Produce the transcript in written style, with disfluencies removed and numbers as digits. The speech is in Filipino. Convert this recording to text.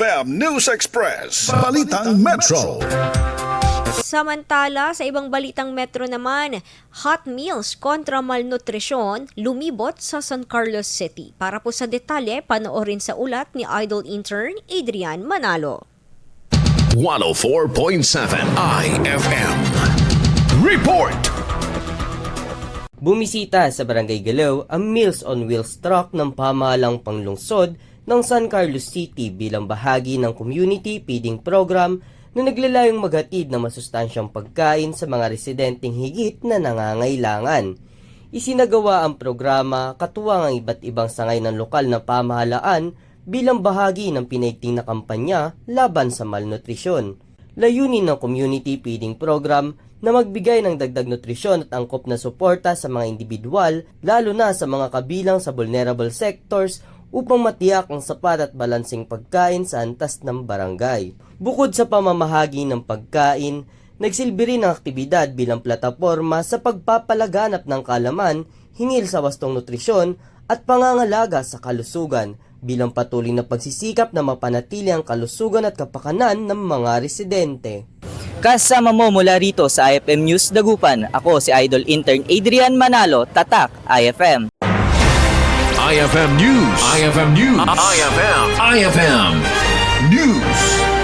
IFM News Express, Balitang Metro. Samantala, sa ibang balitang metro naman, hot meals kontra malnutrisyon lumibot sa San Carlos City. Para po sa detalye, panoorin sa ulat ni Idol Intern Adrian Manalo. 104.7 IFM Report. Bumisita sa Barangay Galaw ang Meals on Wheels truck ng pamahalang panglungsod ng San Carlos City bilang bahagi ng community feeding program na naglalayong maghatid ng masustansyang pagkain sa mga residenteng higit na nangangailangan. Isinagawa ang programa katuwang ang iba't ibang sangay ng lokal na pamahalaan bilang bahagi ng pinaigting na kampanya laban sa malnutrisyon. Layunin ng community feeding program na magbigay ng dagdag nutrisyon at angkop na suporta sa mga individual, lalo na sa mga kabilang sa vulnerable sectors upang matiyak ang sapat at balansing pagkain sa antas ng barangay. Bukod sa pamamahagi ng pagkain, nagsilbi rin ang aktibidad bilang plataporma sa pagpapalaganap ng kaalaman hinggil sa wastong nutrisyon at pangangalaga sa kalusugan bilang patuloy na pagsisikap na mapanatili ang kalusugan at kapakanan ng mga residente. Kasama mo mula rito sa IFM News Dagupan, ako si Idol Intern Adrian Manalo, Tatak, IFM. IFM News. IFM News. IFM News.